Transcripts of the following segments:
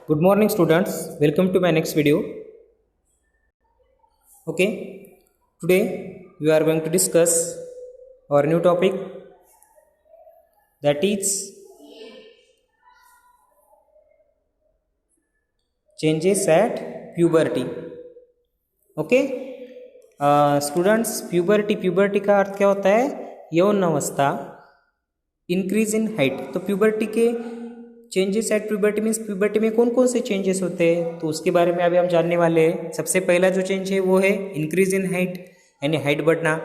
Good morning students, welcome to my next video. Okay, today we are going to discuss our new topic, that is changes at puberty. Okay, students, puberty का अर्थ क्या होता है? यौन अवस्था, increase in height. तो puberty के changes at puberty means puberty में कौन कौन से चेंजेस होते हैं, तो उसके बारे में अभी हम जानने वाले हैं. सबसे पहला जो चेंज है वो है इंक्रीज इन हाइट, यानी हाइट बढ़ना.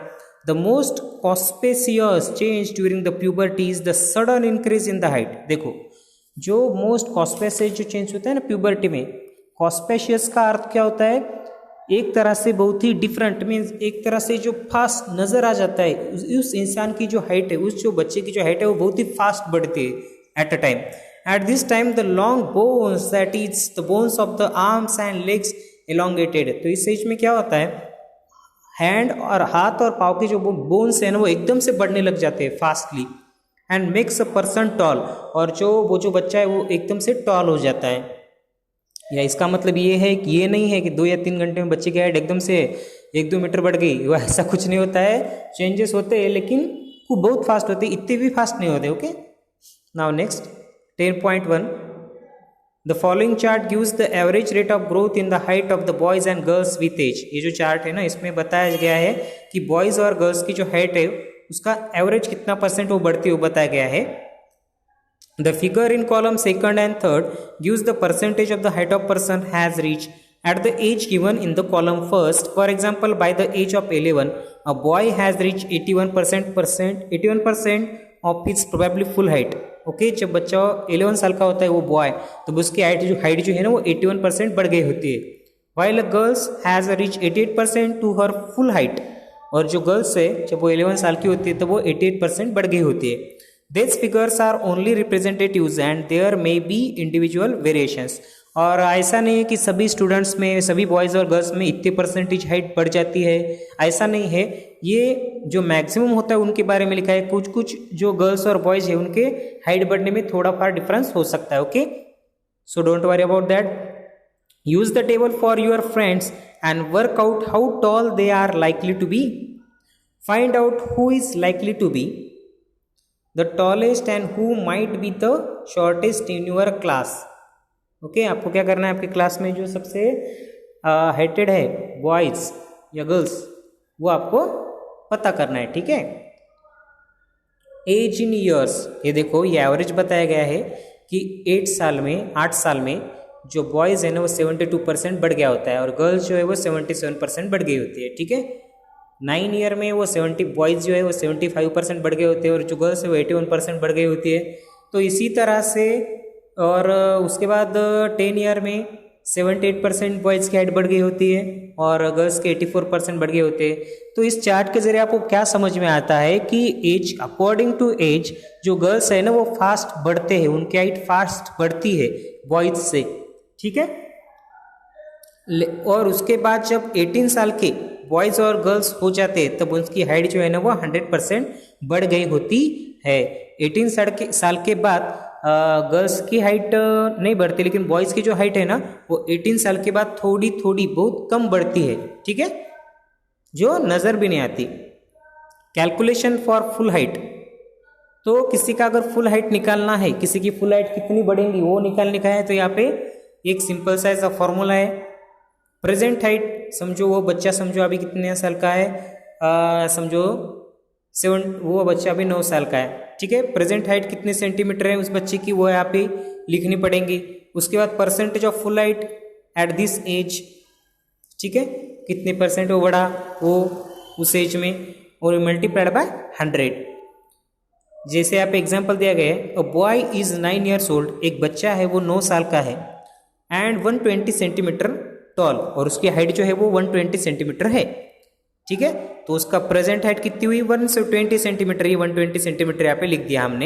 The most conspicuous change during the puberty is the sudden increase in the height. देखो, जो मोस्ट कॉस्पेशियस जो चेंज होता है ना प्यूबर्टी में, कॉस्पेशियस का अर्थ क्या होता है? एक तरह से बहुत ही डिफरेंट, मीन्स एक तरह से जो फास्ट नजर आ जाता है. उस इंसान की जो हाइट है, उस जो बच्चे की जो हाइट है वो बहुत ही फास्ट बढ़ती है at a time. At this time the long bones, that is the bones of the arms and legs elongated. तो इस एज में क्या होता है, हैंड और हाथ और पाँव के जो बोन्स हैं ना वो एकदम से बढ़ने लग जाते हैं fastly. And makes a person tall, और जो बच्चा है वो एकदम से टॉल हो जाता है. या इसका मतलब ये है कि ये नहीं है कि 2 या 3 घंटे में बच्चे की हाइट एकदम से 1-2 मीटर बढ़ गई, वो ऐसा कुछ नहीं होता है. चेंजेस होते हैं लेकिन वो बहुत फास्ट होते हैं, इतने भी फास्ट नहीं होते. Okay, now next 10.1. The following chart gives the average rate of growth in the height of the boys and girls with age. ये जो चार्ट है ना, इसमें बताया गया है कि बॉयज और गर्ल्स की जो हाइट है उसका एवरेज कितना परसेंट वो बढ़ती है वो बताया गया है. The figure in column second and third gives the percentage of the height of person has reached at the age given in the column first. For example, by the age of 11, a boy has reached 81% of his probably full height. Okay, जब बच्चा 11 साल का होता है वो boy, तो उसकी height जो है ना वो 81% बढ़ गई होती है. While a girls has reach 88% to her full height. और जो गर्ल्स है जब वो 11 साल की होती है तो वो 88% बढ़ गई होती है. This figures are only representatives and there may be individual variations. और ऐसा नहीं है कि सभी स्टूडेंट्स में, सभी बॉयज़ और गर्ल्स में इतने परसेंटेज हाइट बढ़ जाती है, ऐसा नहीं है. ये जो मैक्सिमम होता है उनके बारे में लिखा है. कुछ कुछ जो गर्ल्स और बॉयज़ है उनके हाइट बढ़ने में थोड़ा फार डिफरेंस हो सकता है. Okay, so don't worry about that. Use the table for your friends and work out how tall they are likely to be. Find out who is likely to be the tallest and who might be the shortest in your class. Okay, आपको क्या करना है, आपके class में जो सबसे heighted है boys या गर्ल्स वो आपको पता करना है. ठीक है, एज इन ईयर्स, ये देखो ये एवरेज बताया गया है कि 8 साल में जो बॉयज़ है ना वो 72% बढ़ गया होता है और गर्ल्स जो है वो 77% बढ़ गई होती है. ठीक है, 9 ईयर में वो 70 बॉयज़ जो है वो 75% बढ़ गए होते हैं और जो गर्ल्स है वो 81% बढ़ गई होती है. तो इसी तरह से, और उसके बाद 10 ईयर में 78% बॉयज़ की हाइट बढ़ गई होती है और गर्ल्स के 84% बढ़ गए होते हैं. तो इस चार्ट के जरिए आपको क्या समझ में आता है कि एज, अकॉर्डिंग टू एज जो गर्ल्स है ना वो फास्ट बढ़ते हैं, उनकी हाइट फास्ट बढ़ती है बॉयज़ से. ठीक है, और उसके बाद जब 18 साल के बॉयज़ और गर्ल्स हो जाते हैं तब उनकी हाइट जो है ना वो 100% बढ़ गई होती है. 18 साल के बाद गर्ल्स की हाइट नहीं बढ़ती, लेकिन बॉयज़ की जो हाइट है ना वो 18 साल के बाद थोड़ी थोड़ी बहुत कम बढ़ती है. ठीक है, जो नज़र भी नहीं आती. कैलकुलेशन फॉर फुल हाइट, तो किसी का अगर फुल हाइट निकालना है, किसी की फुल हाइट कितनी बढ़ेंगी वो निकालने का है, तो यहाँ पे एक सिंपल सा ऐसा फॉर्मूला है. प्रेजेंट हाइट, समझो वो बच्चा समझो अभी कितने साल का है, समझो वो बच्चा अभी 9 साल का है. ठीक है, प्रेजेंट हाइट कितने सेंटीमीटर है उस बच्चे की वो यहाँ पे लिखनी पड़ेंगी. उसके बाद percentage of full height at this age, ठीक है, कितने परसेंट वो बढ़ा वो उस एज में, और मल्टीप्लाइड बाय 100. जैसे यहाँ पे एग्जाम्पल दिया गया है, a boy is 9 years old, एक बच्चा है वो 9 साल का है, एंड 120 सेंटीमीटर टॉल, और उसकी हाइट जो है वो 120 सेंटीमीटर है. ठीक है, तो उसका प्रेजेंट हाइट कितनी हुई 120 सेंटीमीटर, ये 120 सेंटीमीटर यहाँ पे लिख दिया हमने.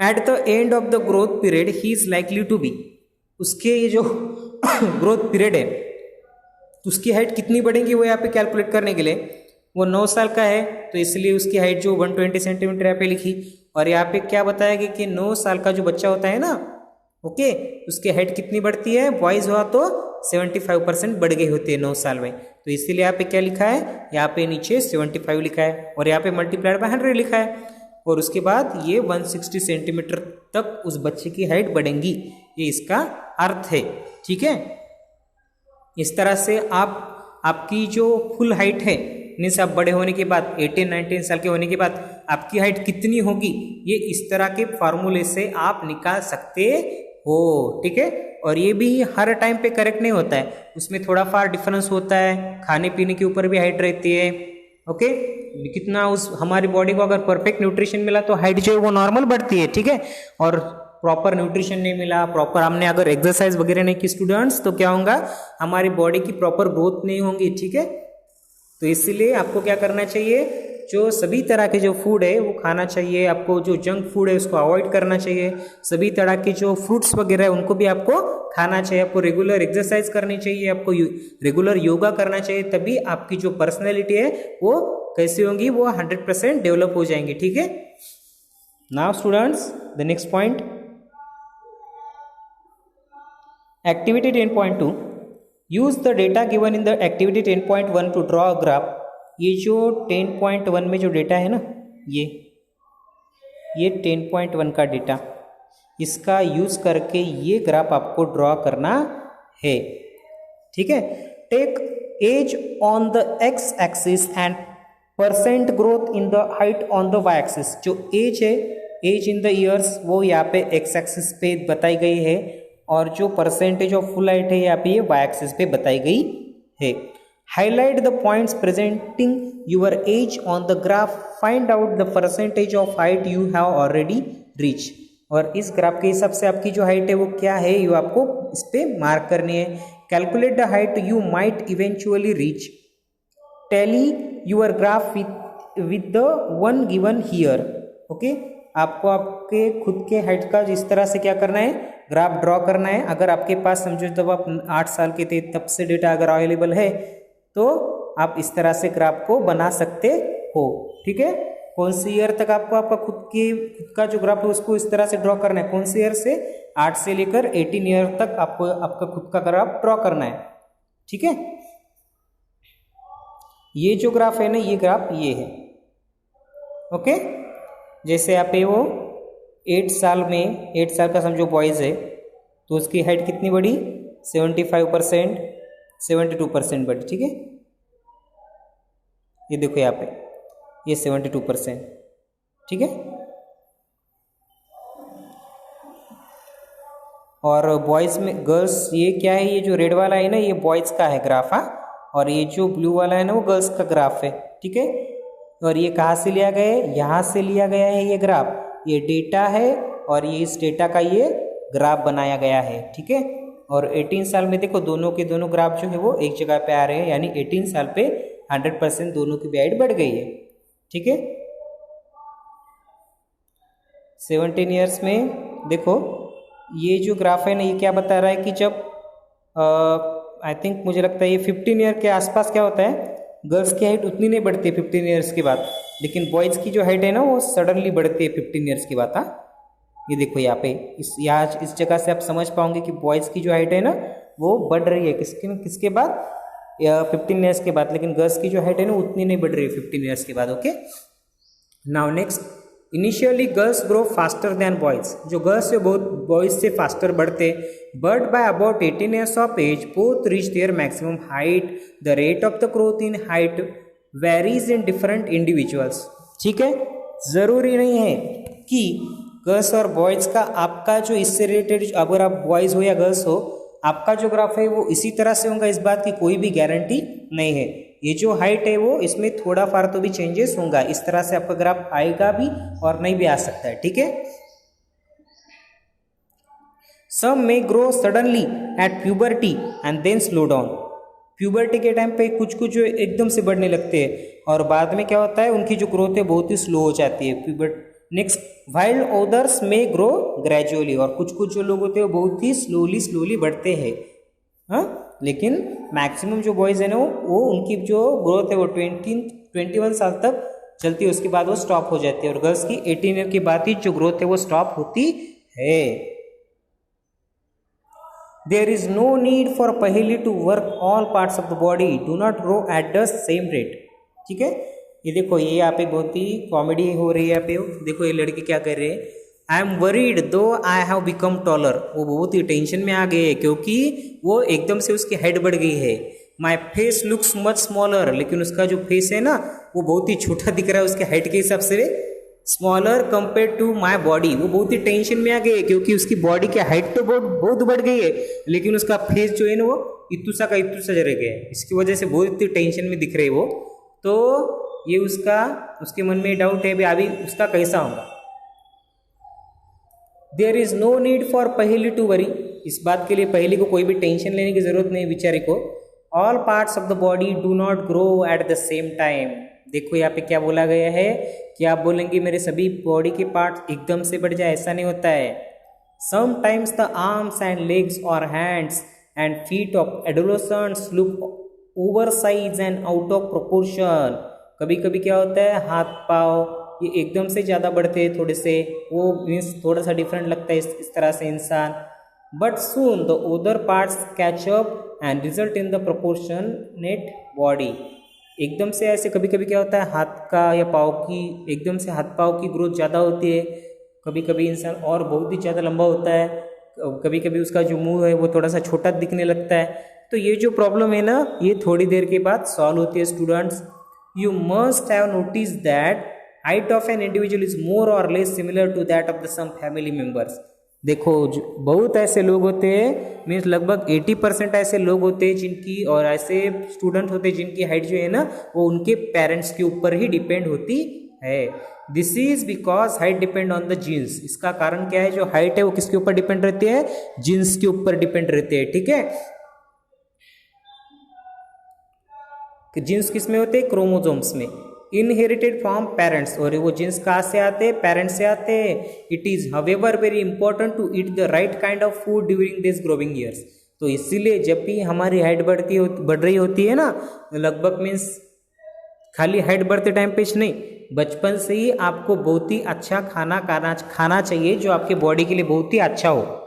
At the end of the growth period he is likely to be, उसके ये जो ग्रोथ पीरियड है उसकी हाइट कितनी बढ़ेगी वो यहाँ पे कैलकुलेट करने के लिए, वो 9 साल का है तो इसलिए उसकी हाइट जो 120 सेंटीमीटर यहाँ पे लिखी. और यहाँ पे क्या बताया गया कि 9 साल का जो बच्चा होता है ना ओके, उसकी हाइट कितनी बढ़ती है, बॉयज हुआ तो 75% बढ़ गई होती है 9 साल में। तो इसीलिए यहाँ पे क्या लिखा है, यहाँ पे नीचे 75 लिखा है और यहाँ पे मल्टीप्लाइड बाय 100 लिखा है, और उसके बाद ये 160 सेंटीमीटर तक उस बच्चे की हाइट बढ़ेंगी, ये इसका अर्थ है। ठीक है, इस तरह से आपकी जो फुल हाइट है, मीन्स आप बड़े होने के बाद 18-19 साल के होने के बाद आपकी हाइट कितनी होगी, ये इस तरह के फार्मूले से आप निकाल सकते हो। ठीक है, और ये भी हर टाइम पे करेक्ट नहीं होता है, उसमें थोड़ा फार डिफरेंस होता है, खाने पीने के ऊपर भी हाइट रहती है। ओके, कितना उस हमारी बॉडी को अगर परफेक्ट न्यूट्रिशन मिला तो हाइट जो है वो नॉर्मल बढ़ती है। ठीक है, और प्रॉपर न्यूट्रिशन नहीं मिला, प्रॉपर हमने अगर एक्सरसाइज वगैरह नहीं की स्टूडेंट्स, तो क्या होगा, हमारी बॉडी की प्रॉपर ग्रोथ नहीं होगी। ठीक है, तो इसीलिए आपको क्या करना चाहिए, जो सभी तरह के जो फूड है वो खाना चाहिए आपको, जो जंक फूड है उसको अवॉइड करना चाहिए, सभी तरह के जो फ्रूट्स वगैरह है उनको भी आपको खाना चाहिए, आपको रेगुलर एक्सरसाइज करनी चाहिए, आपको रेगुलर योगा करना चाहिए, तभी आपकी जो पर्सनैलिटी है वो कैसी होंगी, वो 100% डेवलप हो जाएंगी। ठीक है, now students the next point, activity 10.2, use the data given in the activity 10.1 to draw a graph. ये जो 10.1 में जो डेटा है ना, ये 10.1 का डेटा, इसका यूज करके ये ग्राफ आपको ड्रॉ करना है। ठीक है, take age on the x axis and percent growth in the height on the y axis. जो एज है, एज इन द ईयर्स, वो यहाँ पे एक्स एक्सिस पे बताई गई है, और जो परसेंटेज ऑफ फुल हाइट है यहाँ पे ये वाई एक्सिस पे बताई गई है। Highlight the points presenting your age on the graph, find out the percentage of height you have already reach. और इस ग्राफ के हिसाब से आपकी जो हाइट है वो क्या है, ये आपको इस पे मार्क करनी है। Calculate the height you might eventually reach, tally your graph with the one given here. Okay, आपको आपके खुद के हाइट का इस तरह से क्या करना है, ग्राफ ड्रॉ करना है। अगर आपके पास समझो जब आप 8 साल के थे तब से डेटा अगर अवेलेबल है तो आप इस तरह से ग्राफ को बना सकते हो। ठीक है, कौन सी ईयर तक आपको आपका खुद का जो ग्राफ है उसको इस तरह से ड्रॉ करना है, कौन सी ईयर से, 8 से लेकर 18 ईयर तक आपको आपका खुद का ग्राफ ड्रॉ करना है। ठीक है, ये जो ग्राफ है ना, ये ग्राफ ये है। ओके, जैसे यहाँ पे वो 8 साल में, 8 साल का समझो बॉयज़ है, तो उसकी हाइट कितनी बढ़ी, 75%, 72% बढ़ी। ठीक है, ये देखो यहाँ पे ये 72%। ठीक है, और बॉयज़ में, गर्ल्स ये क्या है, ये जो रेड वाला है ना ये बॉयज़ का है ग्राफ, हाँ, और ये जो ब्लू वाला है ना वो गर्ल्स का ग्राफ है। ठीक है, और ये कहाँ से लिया गया है, यहाँ से लिया गया है ये ग्राफ, ये डेटा है और ये इस डेटा का ये ग्राफ बनाया गया है। ठीक है, और 18 साल में देखो दोनों के दोनों ग्राफ जो है वो एक जगह पे आ रहे हैं, यानी 18 साल पे 100% दोनों की हाइट बढ़ गई है। ठीक है, 17 ईयर्स में देखो ये जो ग्राफ है ना, ये क्या बता रहा है कि जब आई थिंक मुझे लगता है ये 15 ईयर के आसपास क्या होता है, गर्ल्स की हाइट उतनी नहीं बढ़ती है 15 ईयर्स के बाद, लेकिन बॉयज़ की जो हाइट है ना वो सडनली बढ़ती है 15 ईयर्स के बाद। हाँ, ये देखो यहाँ पे इस जगह से आप समझ पाओगे कि बॉयज़ की जो हाइट है ना वो बढ़ रही है किसके बाद, 15 ईयर्स के बाद, लेकिन गर्ल्स की जो हाइट है ना उतनी नहीं बढ़ रही है 15 ईयर्स के बाद। Okay, now next, initially girls grow faster than boys. जो गर्ल्स है बहुत बॉयज़ से फास्टर बढ़ते, but by about 18 years of age both reach their maximum height. The rate of the growth in height varies in different individuals. ठीक है, ज़रूरी नहीं है कि गर्ल्स और बॉयज़ का आपका जो इससे रिलेटेड, अगर आप बॉयज़ हो या गर्ल्स हो, आपका जो ग्राफ है वो इसी तरह से होगा, इस बात की कोई भी गारंटी नहीं है। ये जो हाइट है वो इसमें थोड़ा फार तो भी चेंजेस होगा, इस तरह से आपका ग्राफ आएगा भी और नहीं भी आ सकता है। ठीक है, सम में grow suddenly at puberty and then slow down. Puberty के टाइम पे कुछ जो एकदम से बढ़ने लगते हैं और बाद में क्या होता है उनकी जो ग्रोथ है बहुत ही स्लो हो जाती है। नेक्स्ट, वाइल्ड ओदर्स में ग्रो ग्रेजुअली, और कुछ जो लोग होते हैं वो बहुत ही स्लोली बढ़ते हैं। हाँ, लेकिन मैक्सिमम जो बॉयज़ है ना वो उनकी जो ग्रोथ है वो 21 साल तक चलती है, उसके बाद वो स्टॉप हो जाती है, और गर्ल्स की 18 ईयर के बाद ही जो ग्रोथ है वो स्टॉप होती है। There is no need for पहेली to work all parts of the body, do not grow at the same rate. ठीक है, ये देखो ये यहाँ पे बहुत ही कॉमेडी हो रही है यहाँ पे। देखो ये लड़के क्या कर रहे हैं, आई एम वरीड दो आई हैव बिकम टॉलर। वो बहुत ही टेंशन में आ गए क्योंकि वो एकदम से उसकी हाइट बढ़ गई है। My face looks much smaller, लेकिन उसका जो फेस है ना वो बहुत ही छोटा दिख रहा है उसके हाइट के हिसाब से, smaller compare to my body. वो बहुत ही टेंशन में आ गए क्योंकि उसकी बॉडी की हाइट तो बहुत बढ़ गई है, लेकिन उसका फेस जो है ना वो इतुसा का इतुसा रह गया है। इसकी वजह से बहुत ही टेंशन में दिख रहे वो। तो ये उसके मन में डाउट है अभी उसका कैसा होगा। There is no need for पहेली टू वरी, इस बात के लिए पहेली को कोई भी टेंशन लेने की जरूरत नहीं बेचारे को। All parts of the body do not grow at the same time. देखो यहाँ पे क्या बोला गया है कि आप बोलेंगे मेरे सभी बॉडी के पार्ट्स एकदम से बढ़ जाए, ऐसा नहीं होता है। Sometimes the arms and legs और hands and feet of adolescents look oversize and out of proportion. कभी कभी क्या होता है, हाथ पाँव ये एकदम से ज़्यादा बढ़ते हैं थोड़े से, वो मीन्स थोड़ा सा डिफरेंट लगता है इस तरह से इंसान। But soon the other parts catch up and result in the proportionate body. एकदम से ऐसे कभी कभी क्या होता है, हाथ का या पाँव की एकदम से हाथ पाँव की ग्रोथ ज़्यादा होती है, कभी कभी इंसान और बहुत ही ज़्यादा लंबा होता है, कभी कभी उसका जो मुंह है वो थोड़ा सा छोटा दिखने लगता है। तो ये जो प्रॉब्लम है ना ये थोड़ी देर के बाद सॉल्व होती है students. You must have notice that height of an individual is more or less similar to that of the some family members। देखो बहुत ऐसे लोग होते हैं, मीन्स लगभग 80% ऐसे लोग होते हैं जिनकी, और ऐसे स्टूडेंट होते हैं जिनकी हाइट जो है ना वो उनके पेरेंट्स के ऊपर ही डिपेंड होती है। This is because height depend on the genes. इसका कारण क्या है, जो हाइट है वो किसके ऊपर डिपेंड रहती है, जीन्स के ऊपर डिपेंड रहते हैं। ठीक है, जीन्स किस में होते हैं, क्रोमोसोम्स में, इनहेरिटेड फ्रॉम पेरेंट्स। और वो जीन्स कहाँ से आते हैं, पेरेंट्स से आते हैं। It is however very important to eat the right kind of food during this growing years. तो इसीलिए जब भी हमारी हाइट बढ़ रही होती है ना, लगभग मीन्स खाली हाइट बढ़ते टाइम पे नहीं, बचपन से ही आपको बहुत ही अच्छा खाना चाहिए जो आपके बॉडी के लिए बहुत ही अच्छा हो।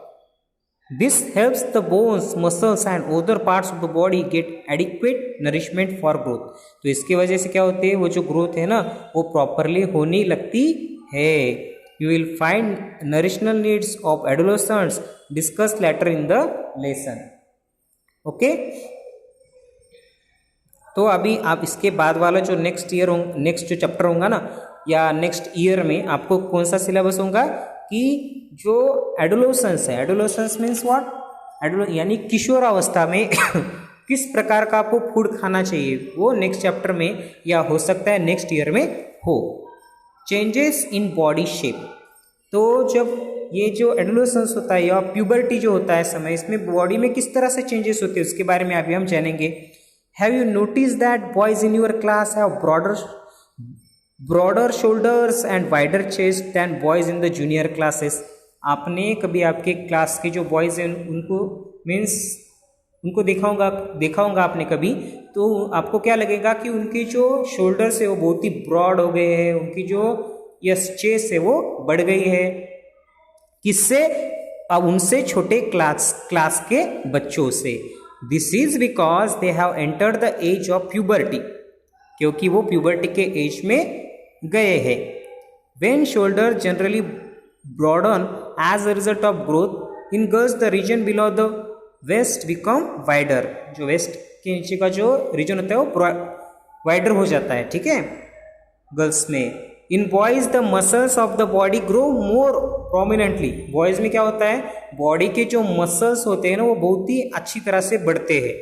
This helps the bones, muscles and other parts of the body get adequate nourishment for growth। तो इसकी वजह से क्या होते हैं, वो जो ग्रोथ है ना वो प्रॉपरली होने लगती है। You will find nutritional needs of adolescents discussed later in the lesson। Okay, तो अभी आप इसके बाद वाला जो नेक्स्ट जो चैप्टर होगा ना या नेक्स्ट ईयर में आपको कौन सा सिलेबस होगा कि जो एडोलेसेंस है, एडोलेसेंस मीन्स व्हाट, यानी किशोरावस्था में किस प्रकार का आपको फूड खाना चाहिए, वो नेक्स्ट चैप्टर में या हो सकता है नेक्स्ट ईयर में हो। चेंजेस इन बॉडी शेप, तो जब ये जो एडोलेसेंस होता है या प्यूबर्टी जो होता है समय, इसमें बॉडी में किस तरह से चेंजेस होते हैं उसके बारे में अभी हम जानेंगे। Have you notice that boys in your class have broader shoulders and wider chest than boys in the junior classes. आपने कभी आपके क्लास के जो बॉयज हैं उनको देखा होगा आपने कभी, तो आपको क्या लगेगा कि उनके जो शोल्डर्स है वो बहुत ही ब्रॉड हो गए हैं, उनकी जो चेस्ट है वो बढ़ गई है। किससे, अब उनसे छोटे क्लास के बच्चों से। This is because they have entered the age of puberty, क्योंकि वो प्यूबर्टी के एज में गए हैं। When shoulders generally broaden as a result of growth, in girls the region below the waist become wider। जो वेस्ट के नीचे का जो रीजन होता है वो वाइडर हो जाता है, ठीक है, गर्ल्स में। In boys the muscles of the body grow more prominently. Boys में क्या होता है, बॉडी के जो मसल्स होते हैं ना वो बहुत ही अच्छी तरह से बढ़ते हैं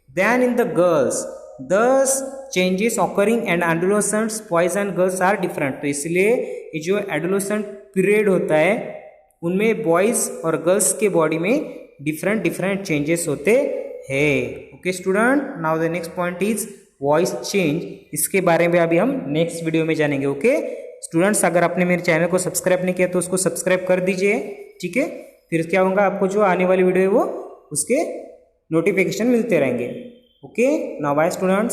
then in the girls. Thus changes occurring and adolescents boys and girls are different। तो इसलिए ये जो एडोलेसेंट पीरियड होता है उनमें बॉयज और गर्ल्स के बॉडी में डिफरेंट चेंजेस होते हैं। Okay student, now the next point is voice change. इसके बारे में अभी हम नेक्स्ट वीडियो में जानेंगे। ओके स्टूडेंट्स, अगर आपने मेरे चैनल को सब्सक्राइब नहीं किया तो उसको सब्सक्राइब कर दीजिए, ठीक है। फिर क्या होगा, आपको जो आने वाली वीडियो है वो उसके नोटिफिकेशन मिलते रहेंगे। Okay, now bye students।